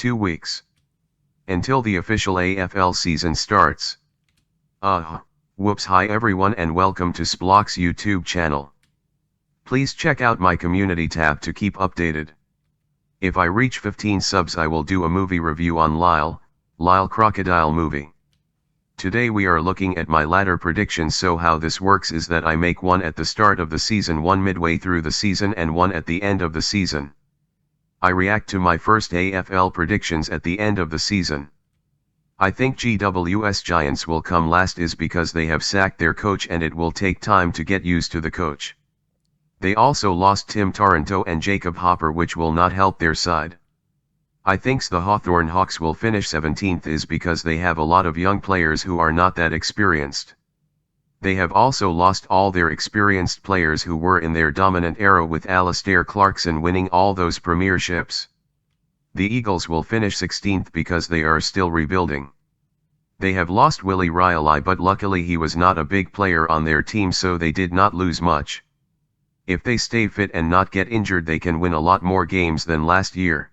2 weeks. Until the official AFL season starts. Whoops, hi everyone and welcome to Splock's YouTube channel. Please check out my community tab to keep updated. If I reach 15 subs I will do a movie review on Lyle Crocodile movie. Today we are looking at my ladder predictions. So how this works is that I make one at the start of the season, one midway through the season and one at the end of the season. I react to my first AFL predictions at the end of the season. I think GWS Giants will come last is because they have sacked their coach and it will take time to get used to the coach. They also lost Tim Taranto and Jacob Hopper, which will not help their side. I think the Hawthorn Hawks will finish 17th is because they have a lot of young players who are not that experienced. They have also lost all their experienced players who were in their dominant era, with Alistair Clarkson winning all those premierships. The Eagles will finish 16th because they are still rebuilding. They have lost Willie Riley, but luckily he was not a big player on their team, so they did not lose much. If they stay fit and not get injured they can win a lot more games than last year.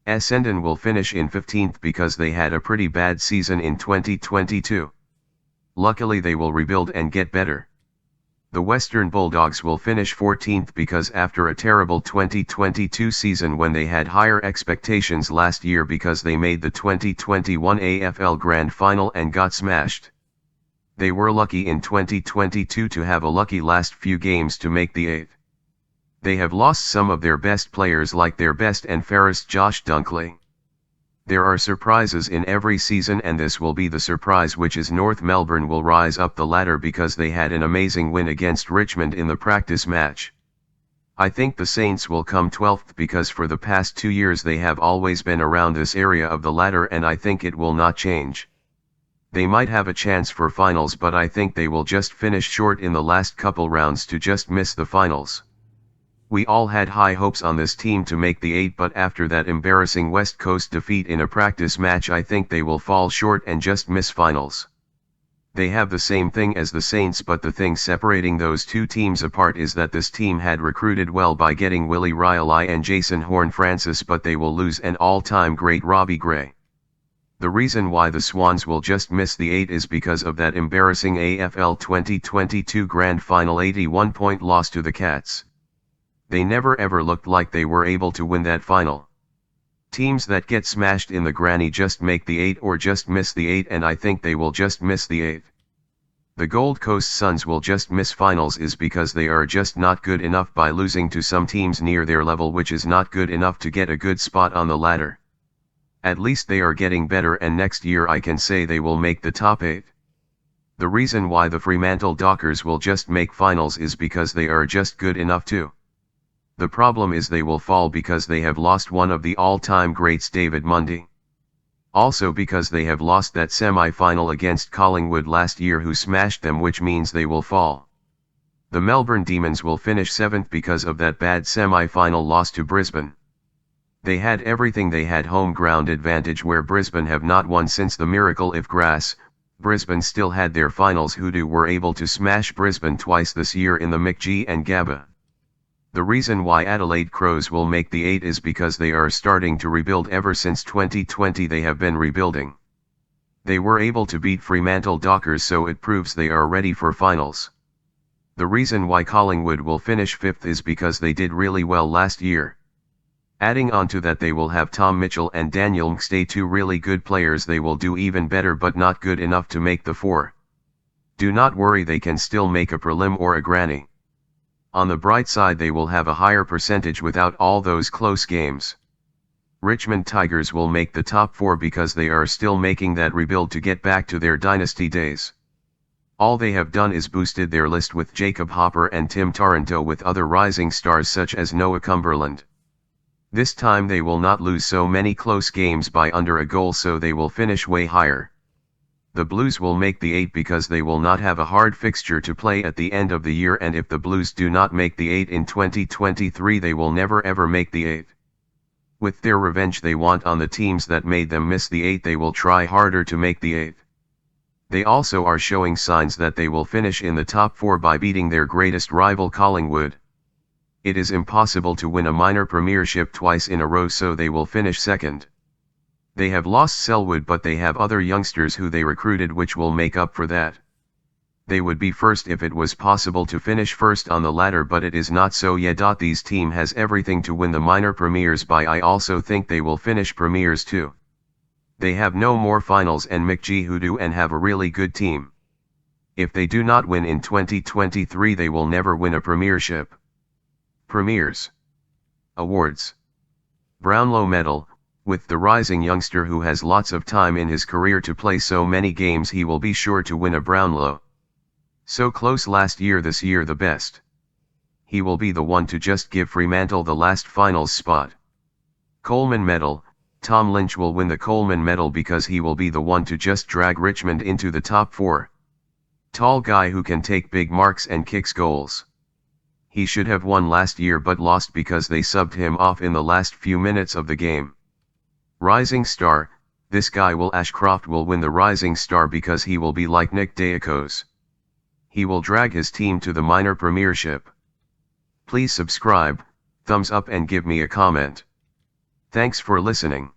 Essendon will finish in 15th because they had a pretty bad season in 2022. Luckily they will rebuild and get better. The Western Bulldogs will finish 14th because after a terrible 2022 season when they had higher expectations last year because they made the 2021 AFL Grand Final and got smashed. They were lucky in 2022 to have a lucky last few games to make the 8th. They have lost some of their best players like their best and fairest Josh Dunkley. There are surprises in every season and this will be the surprise, which is North Melbourne will rise up the ladder because they had an amazing win against Richmond in the practice match. I think the Saints will come 12th because for the past 2 years they have always been around this area of the ladder and I think it will not change. They might have a chance for finals, but I think they will just finish short in the last couple rounds to just miss the finals. We all had high hopes on this team to make the 8, but after that embarrassing West Coast defeat in a practice match I think they will fall short and just miss finals. They have the same thing as the Saints, but the thing separating those two teams apart is that this team had recruited well by getting Willie Riley and Jason Horne-Francis, but they will lose an all-time great Robbie Gray. The reason why the Swans will just miss the 8 is because of that embarrassing AFL 2022 Grand Final 81-point loss to the Cats. They never ever looked like they were able to win that final. Teams that get smashed in the granny just make the 8 or just miss the 8, and I think they will just miss the 8. The Gold Coast Suns will just miss finals is because they are just not good enough by losing to some teams near their level, which is not good enough to get a good spot on the ladder. At least they are getting better and next year I can say they will make the top 8. The reason why the Fremantle Dockers will just make finals is because they are just good enough too. The problem is they will fall because they have lost one of the all-time greats, David Mundy. Also because they have lost that semi-final against Collingwood last year who smashed them, which means they will fall. The Melbourne Demons will finish 7th because of that bad semi-final loss to Brisbane. They had everything, they had home ground advantage where Brisbane have not won since the miracle of grass. Brisbane still had their finals. Hoodoo were able to smash Brisbane twice this year in the McGee and Gabba. The reason why Adelaide Crows will make the 8 is because they are starting to rebuild. Ever since 2020 they have been rebuilding. They were able to beat Fremantle Dockers, so it proves they are ready for finals. The reason why Collingwood will finish 5th is because they did really well last year. Adding on to that, they will have Tom Mitchell and Daniel Mcstay, two really good players. They will do even better but not good enough to make the 4. Do not worry, they can still make a prelim or a granny. On the bright side, they will have a higher percentage without all those close games. Richmond Tigers will make the top 4 because they are still making that rebuild to get back to their dynasty days. All they have done is boosted their list with Jacob Hopper and Tim Taranto with other rising stars such as Noah Cumberland. This time they will not lose so many close games by under a goal, so they will finish way higher. The Blues will make the 8 because they will not have a hard fixture to play at the end of the year, and if the Blues do not make the 8 in 2023 they will never ever make the 8. With their revenge they want on the teams that made them miss the 8, they will try harder to make the 8. They also are showing signs that they will finish in the top 4 by beating their greatest rival Collingwood. It is impossible to win a minor premiership twice in a row, so they will finish second. They have lost Selwood, but they have other youngsters who they recruited which will make up for that. They would be first if it was possible to finish first on the ladder, but it is not so yet. This team has everything to win the minor premiers, by I also think they will finish premiers too. They have no more finals and McGee who do, and have a really good team. If they do not win in 2023, they will never win a premiership. Premiers. Awards. Brownlow Medal. With the rising youngster who has lots of time in his career to play so many games, he will be sure to win a Brownlow. So close last year, this year the best. He will be the one to just give Fremantle the last finals spot. Coleman Medal. Tom Lynch will win the Coleman Medal because he will be the one to just drag Richmond into the top 4. Tall guy who can take big marks and kicks goals. He should have won last year but lost because they subbed him off in the last few minutes of the game. Rising Star. This guy Will Ashcroft will win the Rising Star because he will be like Nick Diakos. He will drag his team to the minor premiership. Please subscribe, thumbs up and give me a comment. Thanks for listening.